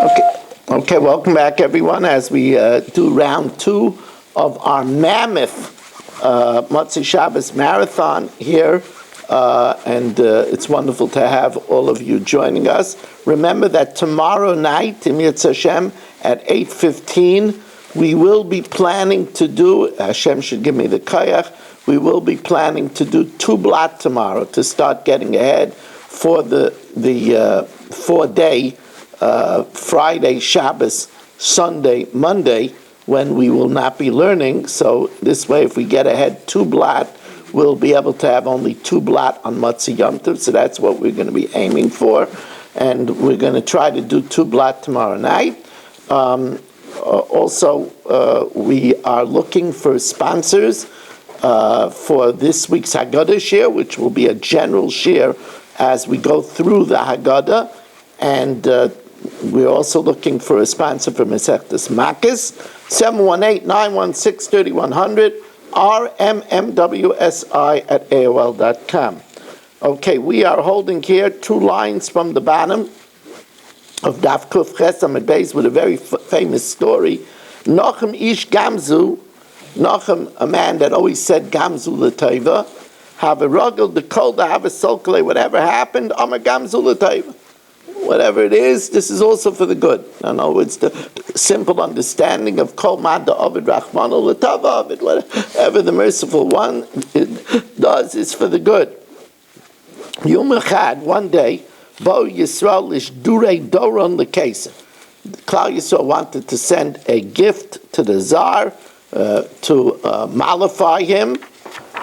Okay, welcome back, everyone, as we do round two of our mammoth Motzei Shabbos marathon here, and it's wonderful to have all of you joining us. Remember that tomorrow night, in Yitz Hashem, at 8:15, we will be planning to do, Hashem should give me the koyach, we will be planning to do two blot tomorrow to start getting ahead for the 4-day Friday, Shabbos, Sunday, Monday, when we will not be learning. So this way, if we get ahead two blot, we'll be able to have only two blot on Motzei Yom Tov. So that's what we're going to be aiming for. And we're going to try to do two blot tomorrow night. Also, we are looking for sponsors for this week's Haggadah share, which will be a general share as we go through the Haggadah. And we're also looking for a sponsor for Masechtas Makos, 718-916-3100, rmmwsi@aol.com. Okay, we are holding here two lines from the bottom of Daf Kuf Ches Amud Beis with a very famous story. Nochem ish gamzu, Nochem, a man that always said gamzu l'teiva, have a ruggle, the kol, have a solkale, whatever happened, amar gamzu l'teiva. Whatever it is, this is also for the good. In other words, the simple understanding of Kol Mada Ovid Rachmano L'Tava Ovid, whatever the merciful one does is for the good. Yom Echad, one day, Bo Yisrael Lish Durei Doron L'Keser. Klal Yisrael wanted to send a gift to the Tsar to mollify him.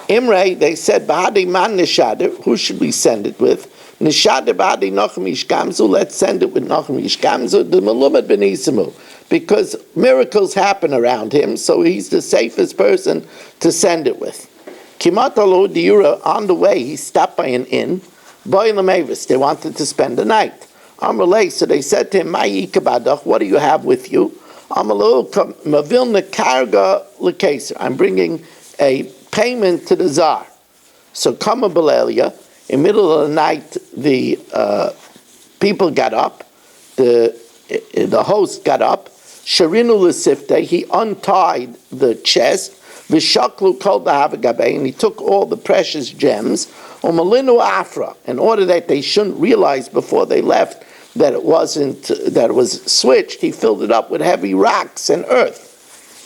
Imre, they said, Bahadi Man Nishader, who should we send it with? Nishader Bahadi Nochem Ish Gamzu, let's send it with Nochem Ish Gamzu, the Melumad Ben Isimu, because miracles happen around him, so he's the safest person to send it with. Kimat Alo Diura, on the way, he stopped by an inn. Boy Lamavis, they wanted to spend the night. Amrulay, so they said to him, Ma'i Kabadach, what do you have with you? Amalu Mavilna Karga L'Keser, I'm bringing a payment to the Tsar. So Kama Belelia, in the middle of the night, the people got up, the host got up, Sharinu L'Sifte, he untied the chest, V'shaklu Kol B'Havagabe, and he took all the precious gems, Umalinu Afra, in order that they shouldn't realize before they left that it was switched, he filled it up with heavy rocks and earth.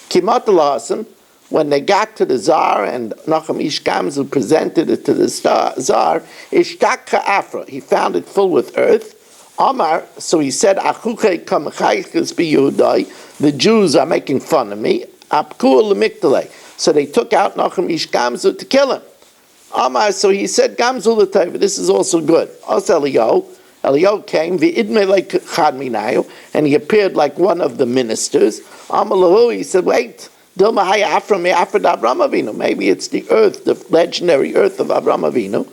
Kimat L'Hasim, when they got to the Tsar and Nochem Ish Gamzu presented it to the Tsar, Ishtakha Afra, he found it full with earth. Amar, so he said, the Jews are making fun of me. So they took out Nochem Ish Gamzu to kill him. Amar, so he said, Gamzu l'tayva, this is also good. Also Eliyahu came, and he appeared like one of the ministers. Amalahu, he said, wait, maybe it's the earth, the legendary earth of Avraham Avinu.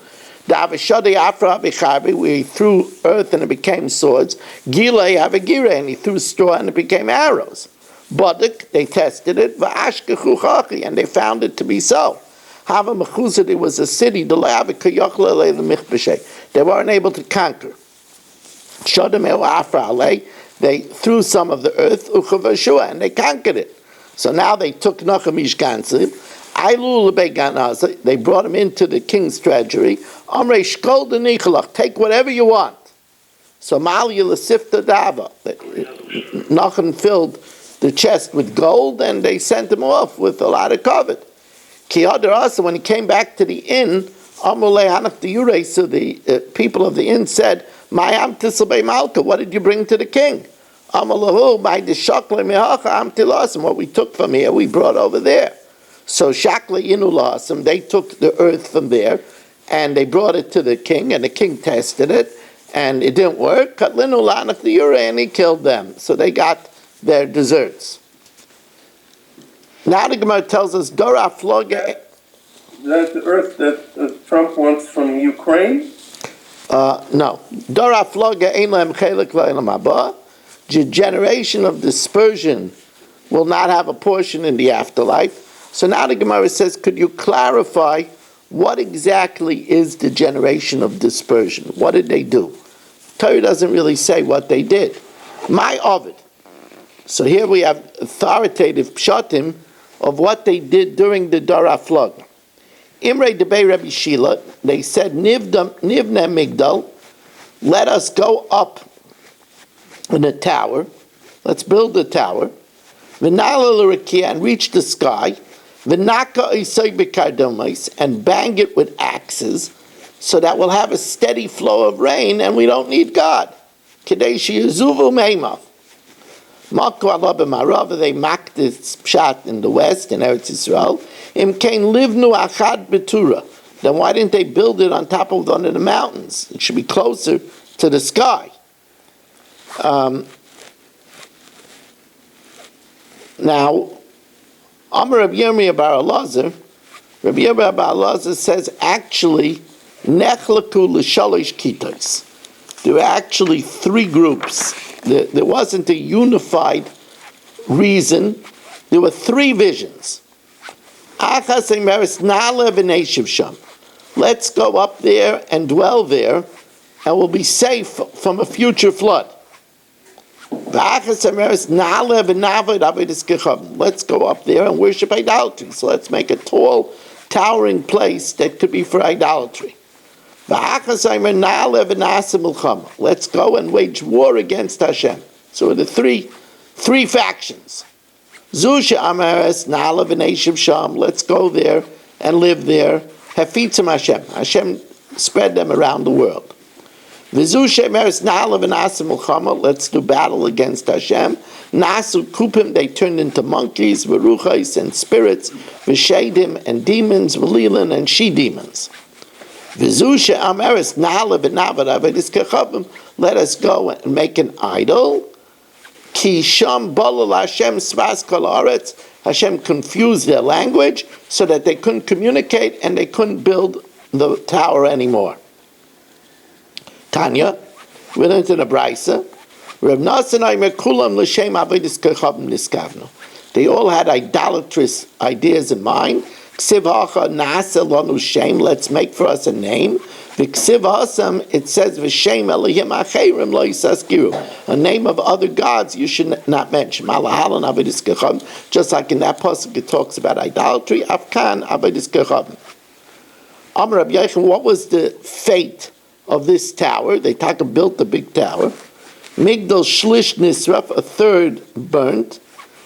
Where he threw earth and it became swords. And he threw straw and it became arrows. Badak, they tested it, and they found it to be so. It was a city, they weren't able to conquer. They threw some of the earth, and they conquered it. So now they took Nochem Ish Gamzu, they brought him into the king's treasury. Take whatever you want. So Nochem filled the chest with gold, and they sent him off with a lot of covet. Also, when he came back to the inn, so the people of the inn said, what did you bring to the king? What we took from here, we brought over there. So Shakla Inulasam, they took the earth from there, and they brought it to the king, and the king tested it, and it didn't work. And he killed them. So they got their desserts. Now the Gemara tells us, Dora Floga. That's the earth that Trump wants from Ukraine? No. Dora Floga ein lehem chelik v'elam haba. The generation of dispersion will not have a portion in the afterlife. So now the Gemara says, could you clarify what exactly is the generation of dispersion? What did they do? Torah doesn't really say what they did. My Ovid. So here we have authoritative pshatim of what they did during the Dara flood. Imre debei Rabbi Shila, they said, Nivne Migdal, let us go up in a tower, let's build a tower, V'nala and reach the sky, V'naka isay b'kardomais, and bang it with axes, so that we'll have a steady flow of rain and we don't need God. Kedei she'yuzuvu meima. Maku Allah b'marav, they mocked this pshat in the west, in Eretz Yisrael. Im kein livnu achad betura. Then why didn't they build it on top of one of the mountains? It should be closer to the sky. Now, Amar Rabbi Yirmiyah bar Elazar, Rabbi Yirmiyah bar Elazar says actually, nechlaku l'shalosh kitos. There were actually three groups. There wasn't a unified reason. There were three visions. Let's go up there and dwell there, and we'll be safe from a future flood. Let's go up there and worship idolatry. So let's make a tall, towering place that could be for idolatry. Let's go and wage war against Hashem. So the three factions. Let's go there and live there. Hashem spread them around the world. Let's do battle against Hashem. Nasu kupim, they turned into monkeys, veruchais and spirits, v'shedim and demons, v'lilan and she-demons. Let us go and make an idol. Hashem confused their language so that they couldn't communicate and they couldn't build the tower anymore. Tanya, we learned in the Braisa, they all had idolatrous ideas in mind. Let's make for us a name. It says, a name of other gods you should not mention. Just like in that pasuk it talks about idolatry. Afkan Avedis Kechavim. Amar Rabbi Yechon, what was the fate of this tower? They built the big tower. Migdal Shlish Nisraf, a third burnt.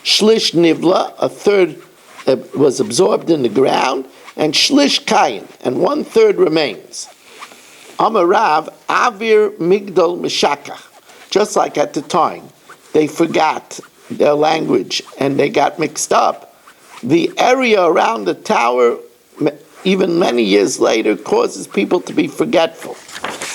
Shlish Nivla, a third was absorbed in the ground. And Shlish Kayin, and 1/3 remains. Amarav Avir Migdal Meshakach. Just like at the time, they forgot their language and they got mixed up. The area around the tower, even many years later, causes people to be forgetful.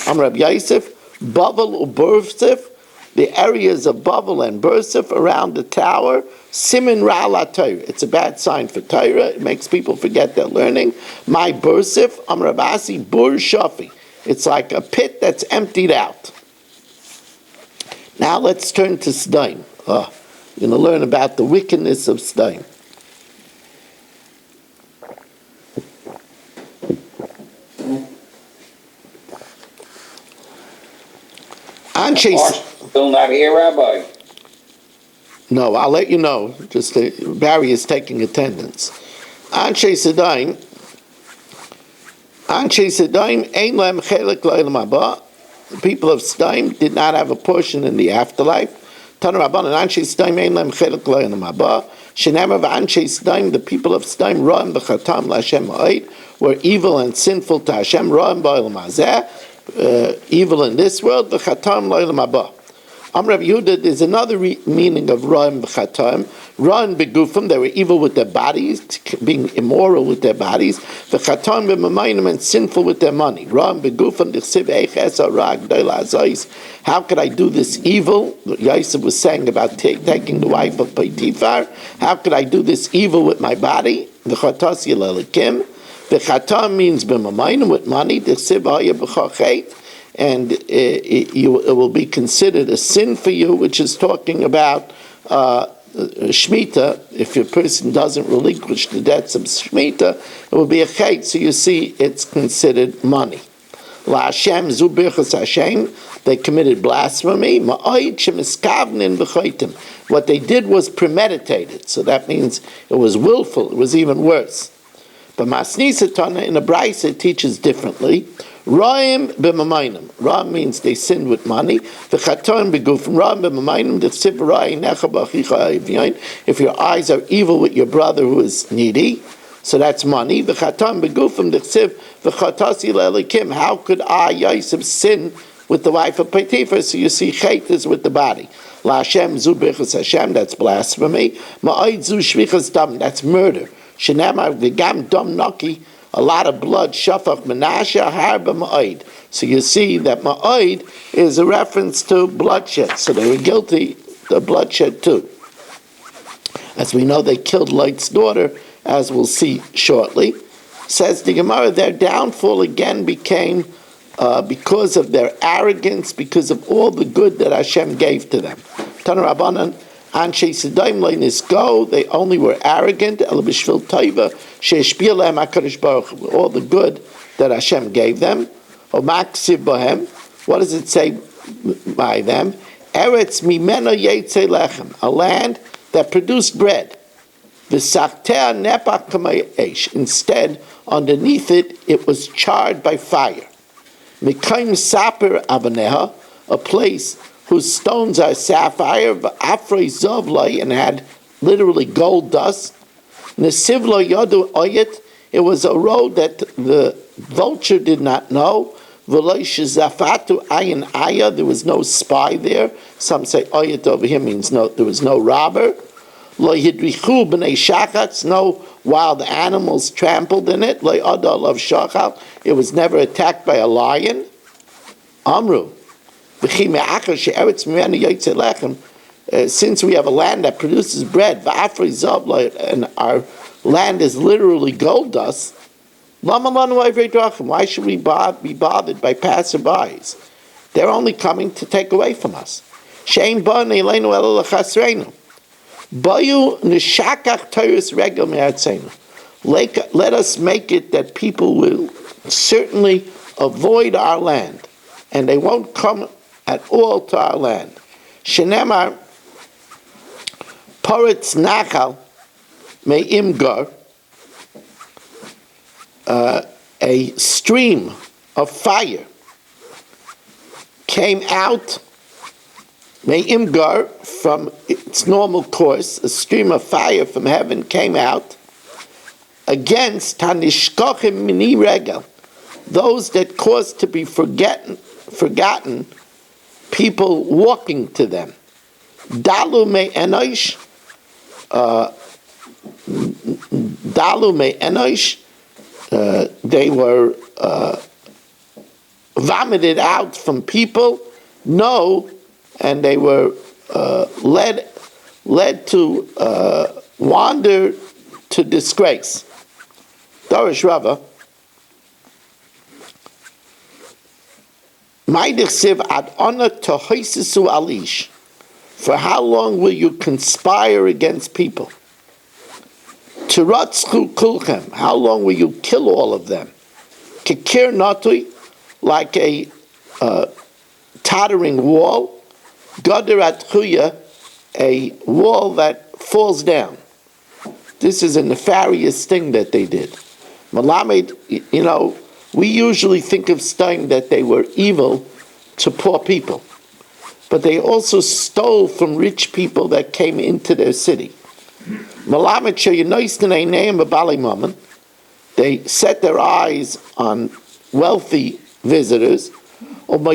Amar Rabbi Yosef, Bavel u'Bursif, the areas of Bavel and Bursif around the tower, Simin Ra'ala Torah. It's a bad sign for Torah. It makes people forget their learning. My Bursif, Amar Rabasi, Bur Shafi. It's like a pit that's emptied out. Now let's turn to Sdaim. You're going to learn about the wickedness of Sdaim. Still not here, Rabbi? No, I'll let you know. Just Barry is taking attendance. Anshe Sdaim ein lem chelik l'olam haba. The people of Sdaim did not have a portion in the afterlife. Tanu Rabbanan Anshe Sdaim ein lem chelik l'olam haba. Shenemar v'Anshe Sdaim, the people of Sdaim, ra'im b'chatam l'Hashem ha'id, were evil and sinful to Hashem. Ra'im b'olam hazeh, evil in this world. V'chatam l'olam haba. Amr Rabbi Yehuda, there's another meaning of Ra'im b'chatam. Ra'im b'gufim, they were evil with their bodies, being immoral with their bodies. V'chatam b'mamayim, and sinful with their money. Ra'im b'gufim, d'chsiv eich esa ra'ag doila azais. How could I do this evil? Yosef was saying about taking the wife of Potiphar. How could I do this evil with my body? V'chatas yilelikim. V'chatam means b'mamayim, with money. D'chsiv ha'ya b'chachet. And it will be considered a sin for you, which is talking about Shemitah. If a person doesn't relinquish the debts of Shemitah, it will be a chet. So you see, it's considered money. La Hashem zu birchas Hashem. They committed blasphemy. Ma'od shemiskavnin v'choitim. What they did was premeditated. So that means it was willful. It was even worse. But Masnisa Tana in a Braisa it teaches differently. Ra'im b'mamayim. Ra means they sinned with money. V'chaton b'gufim. Ra'im b'mamayim. D'chsiv ra'i necha b'achicha avyayin. If your eyes are evil with your brother who is needy, so that's money. V'chaton b'gufim. D'chsiv v'chatasi le'elikim. How could I, Yosef, sin with the wife of Potiphar? So you see, chet is with the body. La Hashem zu birchas Hashem. That's blasphemy. Ma'od zu shvichas dam. That's murder. Shenamar v'gam dam naki. A lot of blood, shafach menashe harba ma'od. So you see that ma'od is a reference to bloodshed. So they were guilty of bloodshed too. As we know, they killed Lot's daughter, as we'll see shortly. Says the Gemara, their downfall again became because of their arrogance, because of all the good that Hashem gave to them. Tana Rabbanan, Anshe Sidaim Leinisgo, they only were arrogant, El Bishvil Taiva, Sheishpil Lehem HaKadosh Baruch Hu, all the good that Hashem gave them. O Maksiv Bohem, what does it say by them? Eretz Mimena Yetze Lechem, a land that produced bread. V'sachtea Nepach Kamei Eish, instead, underneath it, it was charred by fire. Mikaim Saper Avaneha, a place whose stones are sapphire, v'afrei zovlai, and had literally gold dust. Nesivlo yodu oyet, it was a road that the vulture did not know. V'loi shezafatu ayin aya, there was no spy there. Some say oyet over here means no, there was no robber. Lo hidrichu b'nei shachatz, no wild animals trampled in it. Lo adol of shachal, it was never attacked by a lion. Amru. Since we have a land that produces bread, and our land is literally gold dust, why should we be bothered by passerbys? They're only coming to take away from us. Let us make it that people will certainly avoid our land, and they won't come at all to our land. Shenemar Poretz Nachal Me'imgar, a stream of fire came out, Me'imgar, from its normal course, a stream of fire from heaven came out against Tanishkochim Mini Regel, those that caused to be forgotten people walking to them. Dalu me enosh, they were vomited out from people. No, and they were led to wander to disgrace. Dorish Rava. For how long will you conspire against people? How long will you kill all of them? Kikir natui, like a tottering wall. Gadarat chuya, a wall that falls down. This is a nefarious thing that they did. Malamed, we usually think of Stein that they were evil to poor people. But they also stole from rich people that came into their city. They set their eyes on wealthy visitors. And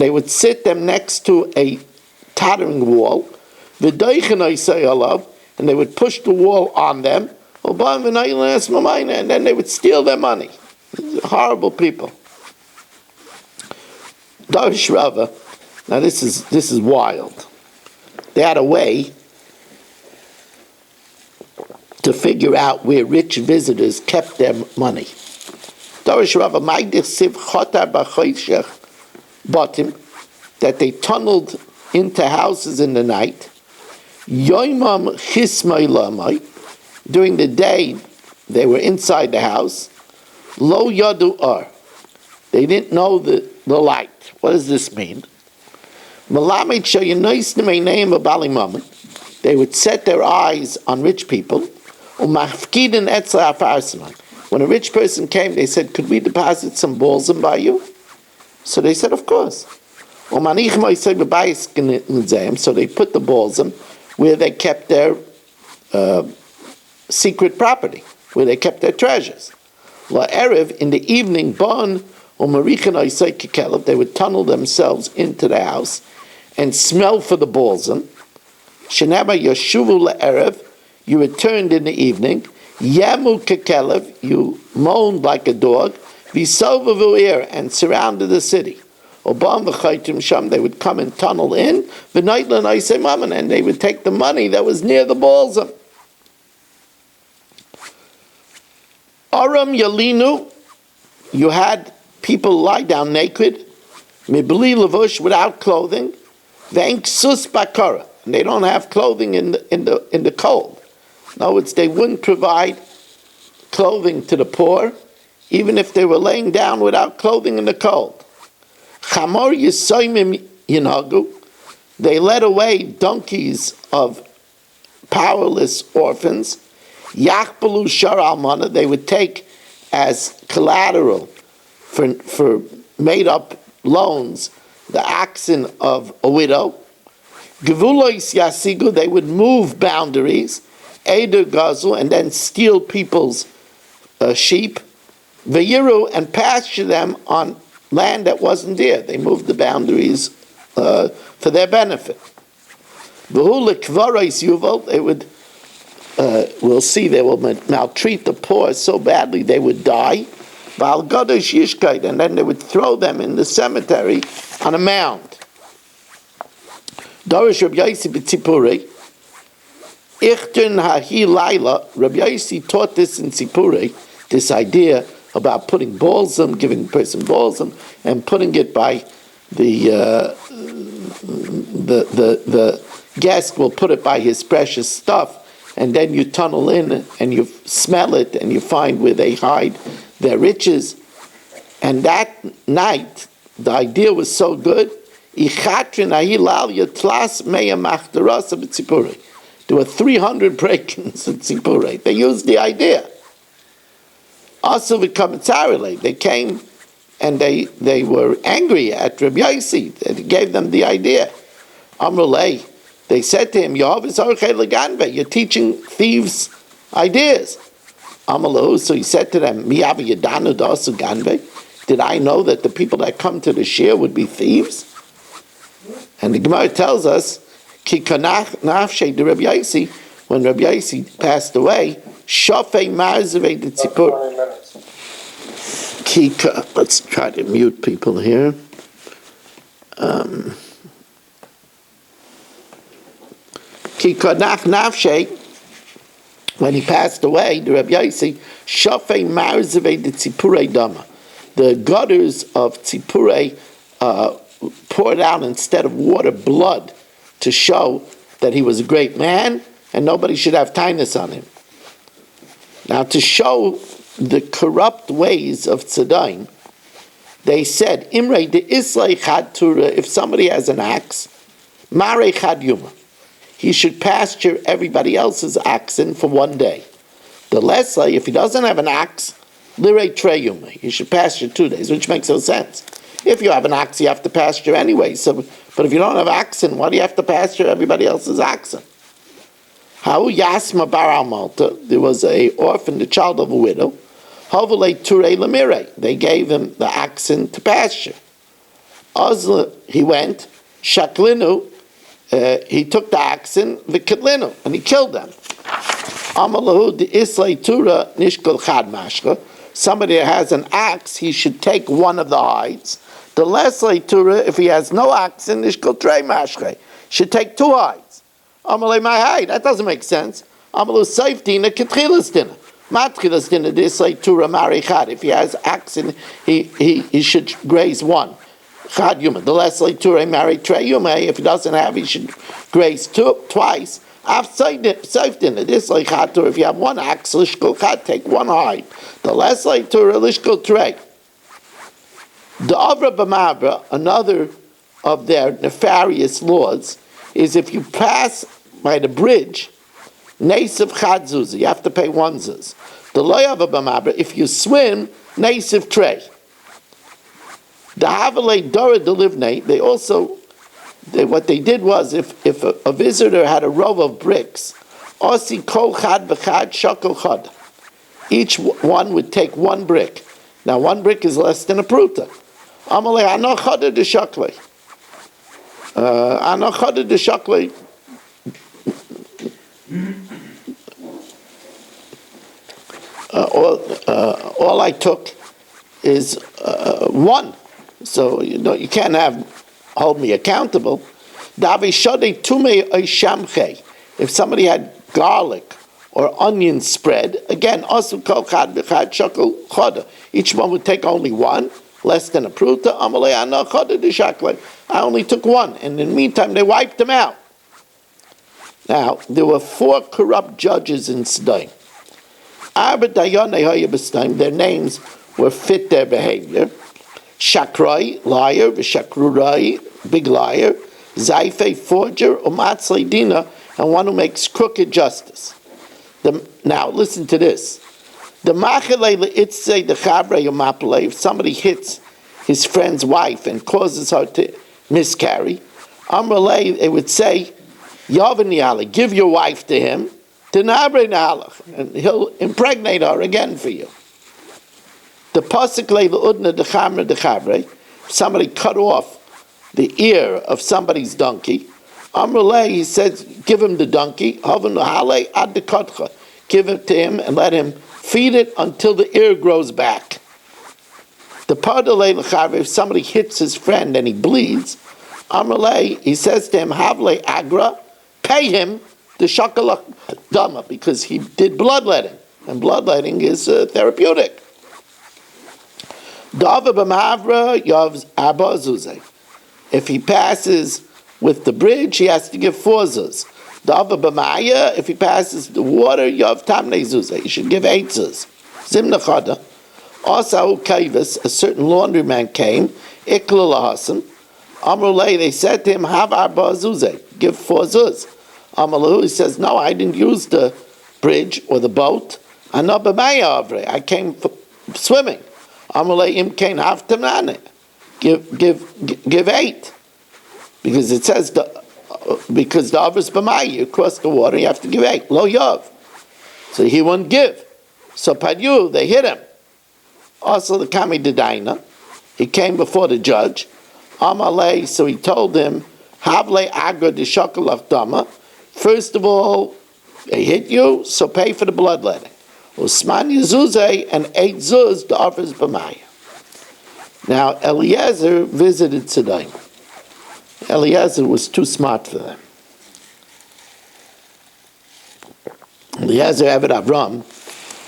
they would sit them next to a tottering wall. And they would push the wall on them. And then they would steal their money. Horrible people. Darish Rava. Now this is wild. They had a way to figure out where rich visitors kept their money. Darish Rava, that they tunneled into houses in the night. Yoimam chismai lamai. During the day, they were inside the house. Lo yadu ar. They didn't know the light. What does this mean? Malamed shayinois name of Balimaman. They would set their eyes on rich people. Umafkidin etzla afarsanan. When a rich person came, they said, "Could we deposit some balsam by you?" So they said, "Of course." So they put the balsam where they kept their secret property, where they kept their treasures. Erev, in the evening, they would tunnel themselves into the house and smell for the balsam. Shenaba yoshuvu le'erev, you returned in the evening. Yamu kekelev, you moaned like a dog. Visovavu ir, and surrounded the city. Obam v'chaytim sham, they would come and tunnel in. V'naitlan aisei mammon, and they would take the money that was near the balsam. Aram yalinu, you had people lie down naked. Mibli levush, without clothing. V'enk sus bakara, and they don't have clothing in the cold. In other words, they wouldn't provide clothing to the poor, even if they were laying down without clothing in the cold. Chamor yisoymim yinagu, they led away donkeys of powerless orphans. Yachbalu shar almana, they would take as collateral for made up loans the oxen of a widow. Gevulois yasigu, they would move boundaries. Eder gazu, and then steal people's sheep. Veyiru, and pasture them on land that wasn't there. They moved the boundaries for their benefit. V'hu lekvarais yuval, they would, we'll see, they will maltreat the poor so badly they would die. V'al gadosh yishkait, and then they would throw them in the cemetery on a mound. Dorish Rabbi Yossi b'tzipuri, Ichtun hahi laila, Rabbi Yossi taught this in Tzipuri, this idea about putting balsam, giving the person balsam, and putting it by the guest will put it by his precious stuff, and then you tunnel in and you smell it and you find where they hide their riches. And that night, the idea was so good. There were 300 break-ins in Tzipurei. They used the idea. Also, they came and they were angry at Rabbi Yossi. They gave them the idea. Amrulay, they said to him, you're teaching thieves ideas. Amalahu, so he said to them, did I know that the people that come to the shir would be thieves? And the Gemara tells us, when Rabbi Yossi passed away, let's try to mute people here. When he passed away, the Rabbi Yossi, the gutters of Tzipurei poured out instead of water blood to show that he was a great man and nobody should have tinus on him. Now, to show the corrupt ways of Tzadayim, they said, Imre de Islay Chad Tura, if somebody has an axe, Mare Chad Yuma, he should pasture everybody else's oxen for one day. The Leslie, if he doesn't have an axe, Lire Tre Yuma, he should pasture 2 days, which makes no sense. If you have an ox, you have to pasture anyway. So, but if you don't have oxen, why do you have to pasture everybody else's oxen? How Yasma Bar Malta, there was a orphan, the child of a widow. Hovele Ture Lemire, they gave him the oxen to pasture. Ozla, he went. Shaklinu, he took the oxen. V'kitlinu, and he killed them. Amalahu de Islay Tura Nishkol Chad Mashka. Somebody that has an axe, he should take one of the hides. The Leslie Tura, if he has no oxen, Nishkol Trey Mashke, should take 2 hides. Amalei my hide, that doesn't make sense. Amalu safety in a Ketchilas dinner. Matchilas dinner, this like Tura Marichad. If he has oxen, he should graze 1. Chad Yuma. The Leslie Tura Mari Trey Yuma. If he doesn't have, he should graze 2 twice. This like chatur, if you have one axe, lishkol chat, take one hide. The less like to lishkol tray. The avra b'mavra, another of their nefarious laws, is if you pass by the bridge, neisiv chad zuzah, you have to pay one zuz. The loyava b'mavra, if you swim, neisiv tray. The havalei dora delivne, what they did was, if a visitor had a row of bricks, osi kol chad v'chad shakel chad, each one would take one brick. Now one brick is less than a pruta. Amalei ano chada de shaklei. Ano chada de shaklei. All I took is one. So you can't hold me accountable. If somebody had garlic or onion spread, again, each one would take only one, less than a pruta. I only took one, and in the meantime they wiped them out. Now, there were 4 corrupt judges in Sodom. Their names were fit their behavior. Shakrai, liar, v'shakrurai, big liar, Zaife, forger, umatzle dina, and one who makes crooked justice. Now, listen to this. The machale le'itzei the chavrei umapale, if somebody hits his friend's wife and causes her to miscarry, amrale, they would say, Yavani ala, give your wife to him, tenabre na'alach, and he'll impregnate her again for you. The pasuk le'udna dechamre dechabre, if somebody cut off the ear of somebody's donkey, amrale, he says, give him the donkey, havan hale ad dekotcha, give it to him and let him feed it until the ear grows back. The pardale lechabre, if somebody hits his friend and he bleeds, amrale, he says to him, havle agra, pay him the shakalak dama, because he did bloodletting, and bloodletting is therapeutic. Dava b'mavra yavz abba zuzeh. If he passes with the bridge, he has to give 4 zuz. Dava b'maya, if he passes the water, yav tamnei zuzeh. He should give 8 zuz. Zimna chada. Asau kaivis, a certain laundryman came, ikla lahasim. Amrulay, they said to him, have arba zuzeh, give 4 zuz. Amalahu, he says, no, I didn't use the bridge or the boat. I came swimming. Amrulay imkain have tamnane. Give 8. Because it says, because the avos b'mai, you cross the water, you have to give 8. Lo yav. So he wouldn't give. So padyu, they hit him. Also the kami dedaina, he came before the judge. Amalei, so he told him, havle agra de shakalach dama. First of all, they hit you, so pay for the bloodletting. Usman Yezuzeh, and 8 zuz, the offers b'maya. Now, Eliezer visited Sodom. Eliezer was too smart for them. Eliezer Eved Avram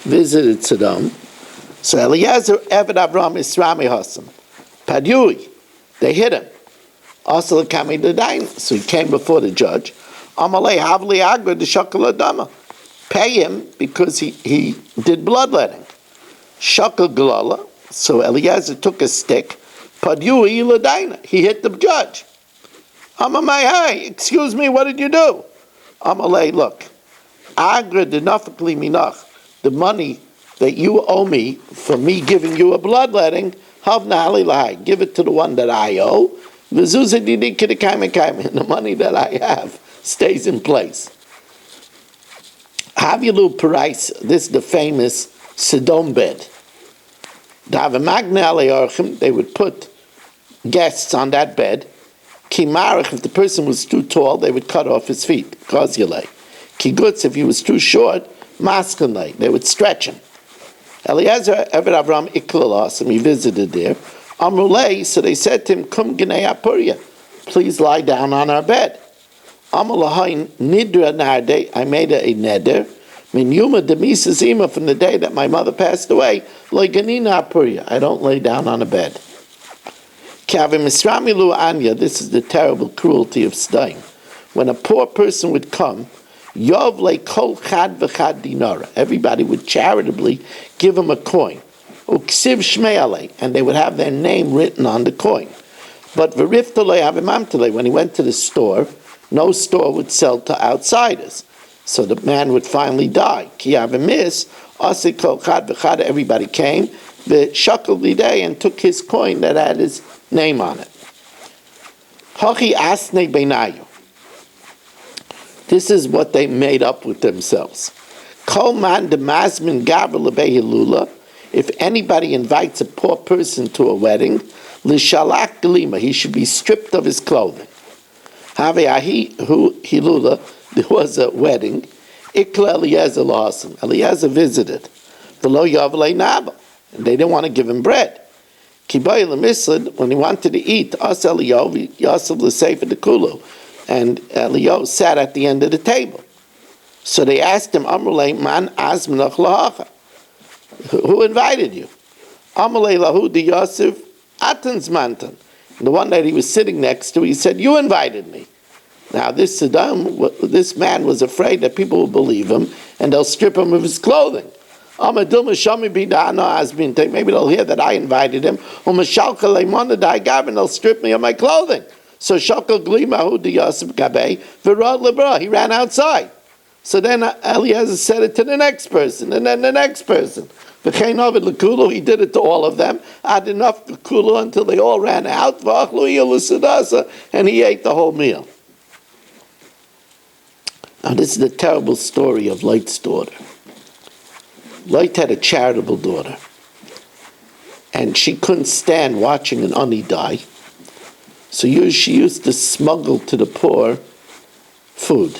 visited Sodom. So Eliezer Eved Avram is Rami Hassam. Padyui, they hit him. Also the Kami Dedain. So he came before the judge. Amalei Havli Agra de Shakal Adama. Pay him because he did bloodletting. Shakal Galala. So Eliezer took a stick. Padyui Ladaina. He hit the judge. Amamai, hey, excuse me, what did you do? Amalei, look. Agra de Nafikli Minach. The money that you owe me for me giving you a bloodletting, give it to the one that I owe. The money that I have stays in place. Havilu Parais, this is the famous Sodom bed. They would put guests on that bed. Kimarach, if the person was too tall, they would cut off his feet. Kigutz, if he was too short, maskanlay, they would stretch him. Eliezer Eved Avram Iklalas, he visited there. Amrulay, so they said to him, Kum Gnei Apuria, please lie down on our bed. Amalahain Nidra Narde, I made a neder. Min Yuma Demisa Zima, from the day that my mother passed away, Loiganina Apuria, I don't lay down on a bed. Kavim Misramilu Anya, this is the terrible cruelty of Sodom. When a poor person would come, Yov le kol chad v'chad dinara. Everybody would charitably give him a coin. Uksiv shmei alei, and they would have their name written on the coin. But v'riftolei avimamtolei, when he went to the store, no store would sell to outsiders. So the man would finally die. Ki avimis, asik kol chad v'chad, everybody came, v'shakal lidei, and took his coin that had his name on it. Hachi asne beinayu. This is what they made up with themselves. Kol man demazmin gaver lebehilula. If anybody invites a poor person to a wedding, lishalak gelima, he should be stripped of his clothing. Have hu hilula, there was a wedding. Ikla Eliezer lahasim. Eliezer visited. V'lo yavlei naba, and they didn't want to give him bread. Kibayil mislid, when he wanted to eat, as Eliyahu yasav l'sefer dekulu. And Eliyahu sat at the end of the table. So they asked him, Amrulei man azmanach lahacha. Who invited you? Amrulei lahu di Yosef atans mantan. The one that he was sitting next to, he said, you invited me. Now this man was afraid that people will believe him and they'll strip him of his clothing. Maybe they'll hear that I invited him. And they'll strip me of my clothing. So Shakal Glimahu de Yosef Gabe, Virad Lebra, he ran outside. So then Eliezer said it to the next person, and then the next person. He did it to all of them. Had enough kulu until they all ran out, and he ate the whole meal. Now this is the terrible story of Light's daughter. Light had a charitable daughter, and she couldn't stand watching an ani die. So she used to smuggle to the poor food.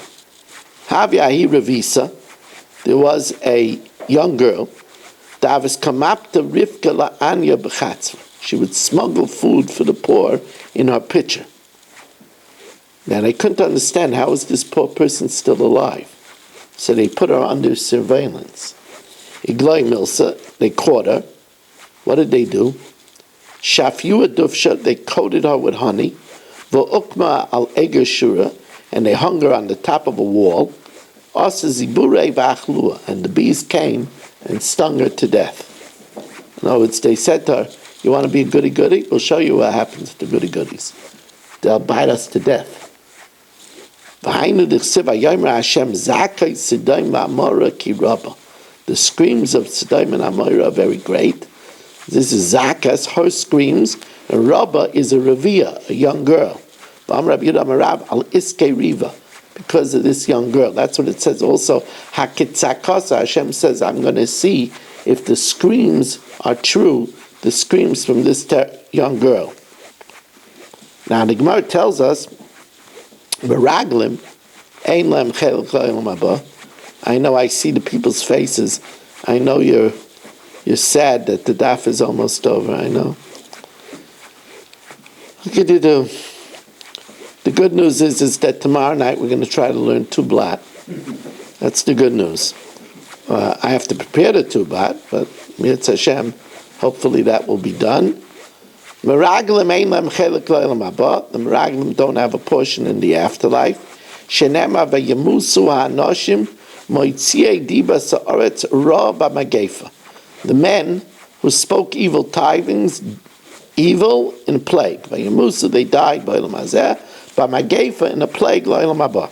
Havyahi Ravisa, there was a young girl, Davis Kamapta Rivka Anya Bechatzva. She would smuggle food for the poor in her pitcher. Now they couldn't understand, how is this poor person still alive? So they put her under surveillance. Iglai Milsa, they caught her. What did they do? Shafyua Dufsha, they coated her with honey. V'ukma al Eger Shura, and they hung her on the top of a wall. Asa Zibure V'achlua, and the bees came and stung her to death. In other words, they said to her, you want to be a goody-goody? We'll show you what happens to goody-goodies. They'll bite us to death. The screams of Sodom and Amorah are very great. This is Zakas, her screams, and Rabbah is a Ravia, a young girl. Because of this young girl. That's what it says also. Hakitzakasa, Hashem says, I'm going to see if the screams are true, the screams from this young girl. Now the Gemara tells us, Meraglim, Ein Lem Chelek L'Olam Haba. I know, I see the people's faces. I know you're sad that the daf is almost over, I know. What can you do? The good news is that tomorrow night we're going to try to learn Tu Blat. That's the good news. I have to prepare the Tu Blat, but Mirz Hashem, hopefully that will be done. Meraglim ein lem chelek l'olam haba. The Meraglim don't have a portion in the afterlife. Shenema v'yemusu ha'anoshim moitziei diba sa'aretz ra b'magefa. The men who spoke evil tidings, evil in a plague. V'yemusu, they died by l'olam hazeh. B'magefa, in a plague l'olam haba.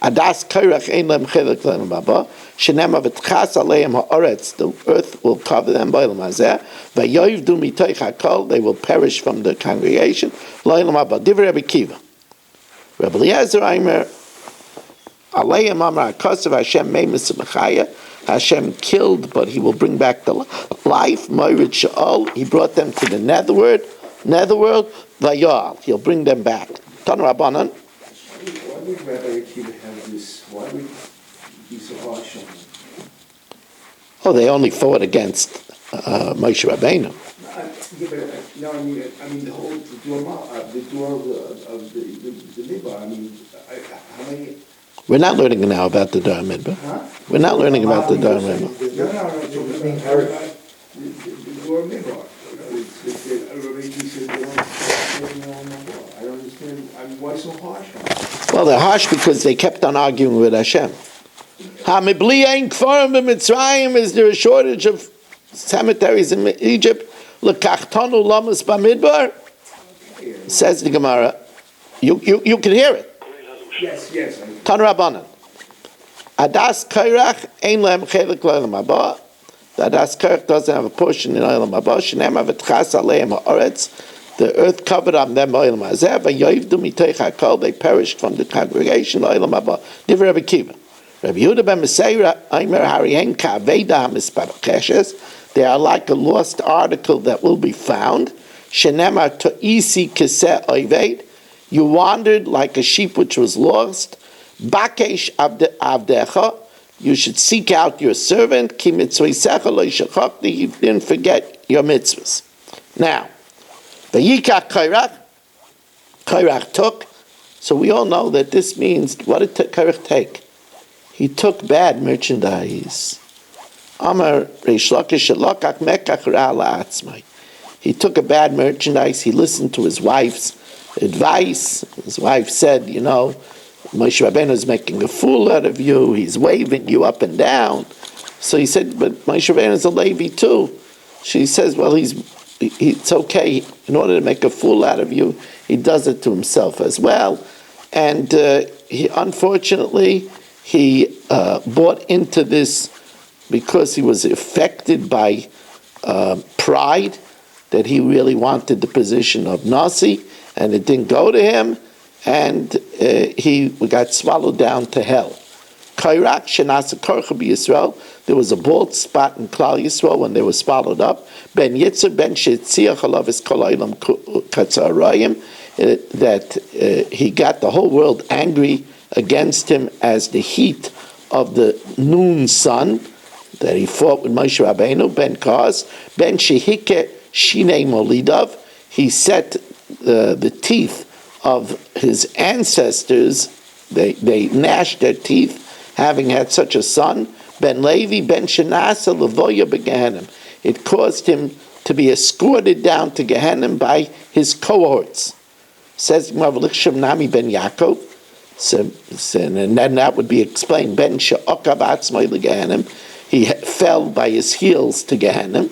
Adas kairach ein lem chelek l'olam haba. Shenema v'tchas aleim ha'aretz. The earth will cover them by l'olam hazeh. V'yoivdu mitoich hakol. They will perish from the congregation. L'olam haba. Divrei Rabbi Kiva. Rabbi Eliezer Aimer. Aleim amar hakasav Hashem meimis mechaya. Hashem killed, but He will bring back the life. Moirid Sha'ol. He brought them to the netherworld. Vayal. He'll bring them back. Tan Rabbanan. Why would Rabbi Akiva have this? Why would he be so harsh on them? Oh, they only fought against Moshe Rabbeinu. I mean the whole the door of the midbar. I mean, how many? We're not learning now about the Dor Midbar. Huh? We're not learning about the Dor Midbar. No. The door midbar. I don't understand. I mean, why so harsh on them? Well, they're harsh because they kept on arguing with Hashem. Hamibli ein kfarim b'Mitzrayim, is there a shortage of cemeteries in Egypt? L'kachtanu lamas b'midbar? Says the Gemara. You can hear it. Yes. Tan Rabbanan. Adas kairach ein lehem chelik l'olam haba. The Adas kairach doesn't have a portion in olam haba. Shenem avetchas aleim haaretz. The earth covered on them olam hazeh. V'yoivdu mitoich hakol. They perished from the congregation olam haba. Divrei Rabbi Kiva. Rabbi Yehuda ben Meseira Aimer Harihen Kaveda Mispabakeshes. They are like a lost article that will be found. Shenemar to'isi kiseh oived. You wandered like a sheep which was lost. Bakesh avdecha. You should seek out your servant. Ki mitzvaysecha lo yishachakti. You didn't forget your mitzvahs. Now, vayikach Kairach took. So we all know that this means, what did Kairach take? He took bad merchandise. Amar Reish Lakish Lokach Mekach Ra La'atzmai. He took a bad merchandise. He listened to his wife's advice. His wife said, Moshe Rabbeinu is making a fool out of you. He's waving you up and down. So he said, but Moshe Rabbeinu is a Levi too. She says, well, it's okay. In order to make a fool out of you, he does it to himself as well. And unfortunately, he bought into this because he was affected by pride, that he really wanted the position of Nasi, and it didn't go to him, and he got swallowed down to hell. Kairak Shenasa Korcha Yisrael, there was a bald spot in Klal Yisrael when they were swallowed up. Ben Yitzur Ben Shetziach Alavis Kol Olam Katzarayim, that he got the whole world angry against him as the heat of the noon sun, that he fought with Moshe Rabbeinu, Ben Kaz, Ben Shehike Shinei Molidav, he set the teeth of his ancestors, they gnashed their teeth, having had such a son, Ben Levi, Ben Shenasa, Levoya Begehenim. It caused him to be escorted down to Gehenim by his cohorts. Says Mavlichshem Nami Ben Yaakov, and then that would be explained. Ben She'okav Atzmai Legehenim, he fell by his heels to Gehenim.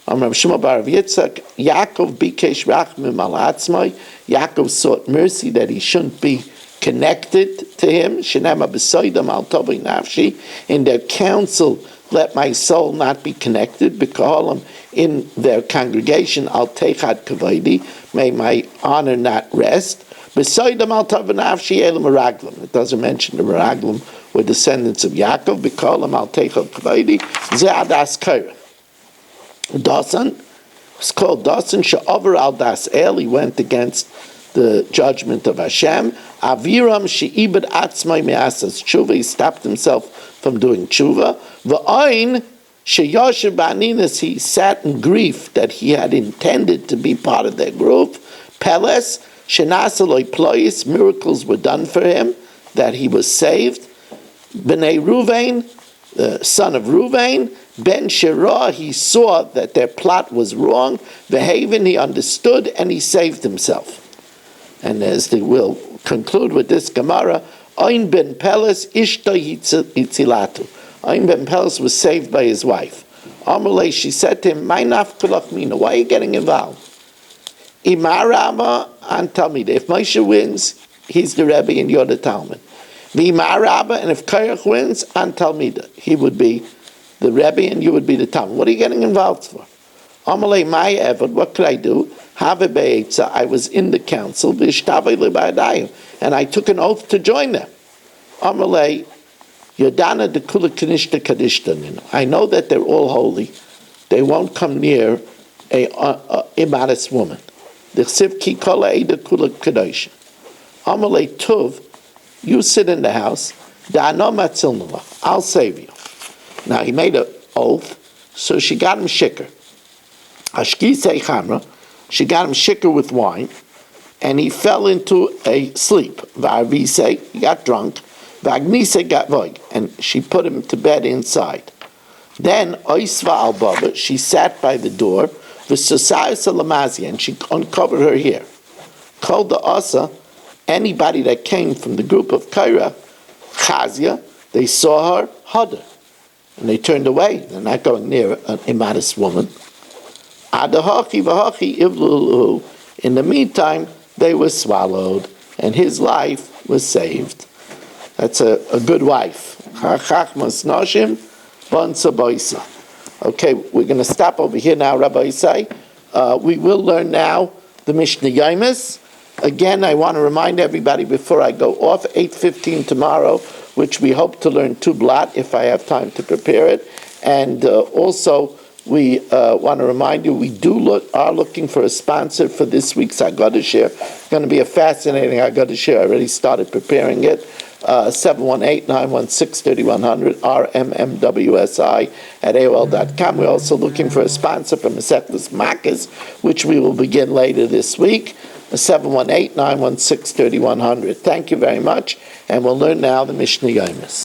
Amram Shema Bar Yitzchak, Yaakov Bikesh Rachmim Al Atzmai. Yaakov sought mercy that he shouldn't be connected to him. Shenema B'Soidam Al Tovi Nafshi. In their council, let my soul not be connected. B'Kaholam, in their congregation, Al Techad Kavodi, may my honor not rest. B'Soidam Al Tovi Nafshi Elam Meraglim. It doesn't mention the Meraglim were descendants of Yaakov. B'Kaholam Al Techad Kavodi. Ze'adas Kairach. Dasan, it's called Dasan She'over Al Das El. He went against the judgment of Hashem. Aviram She'ibad Atzmai Me'asas Tshuva. He stopped himself from doing Tshuva. V'ayin She'yoshev Ba'aninas. He sat in grief that he had intended to be part of their group. Peles Shenasa Loi Plois. Miracles were done for him, that he was saved. B'nei Ruvain, the son of Ruvain. Ben Shirah, he saw that their plot was wrong. Behaven, he understood, and he saved himself. And as they will conclude with this Gemara, Ein ben Peles ishta yitzilatu. Ein ben Peles was saved by his wife. Amalei, she said to him, "My nafkulach mina, why are you getting involved? Imarama and Talmid. If Moshe wins, he's the Rebbe and you're the Talmud. V'imaraba, and if Kairach wins, and Talmida, he would be the Rebbe and you would be the Talmud. What are you getting involved for? Amalei my evod, what could I do? Have be'etza, I was in the council, v'ishtavei le'ba'adayim, and I took an oath to join them. Amalei, Yodana de kula kanishta kadishtanin. I know that they're all holy. They won't come near a immodest woman. D'chsiv ki kol ha'eda kula kadosh. Amalei tuv, you sit in the house, da'ano matzil nulach, I'll save you. Now he made an oath, so she got him shikr. Ashkisei chamra, she got him shikr with wine, and he fell into a sleep. V'arvisei, he got drunk. V'agnisei got voig, and she put him to bed inside. Then oisva al baba, she sat by the door. V'susai salamazia, and she uncovered her hair. Called the asa, anybody that came from the group of Kaira, Chazia, they saw her, Hada, and they turned away. They're not going near an immodest woman. Adahachi v'hachi ivlulu. In the meantime, they were swallowed, and his life was saved. That's a good wife. Okay, we're going to stop over here now, Rabbi Isai. We will learn now the Mishnah Yomis. Again, I want to remind everybody before I go off, 8:15 tomorrow, which we hope to learn two blot if I have time to prepare it. And also, we want to remind you, we are looking for a sponsor for this week's Haggadah Shir. It's going to be a fascinating Haggadah Shir. I already started preparing it. 718-916-3100, rmmwsi@aol.com. We're also looking for a sponsor for Masechtas Makkos, which we will begin later this week. 718-916-3100. Thank you very much, and we'll learn now the Mishnah Yomis.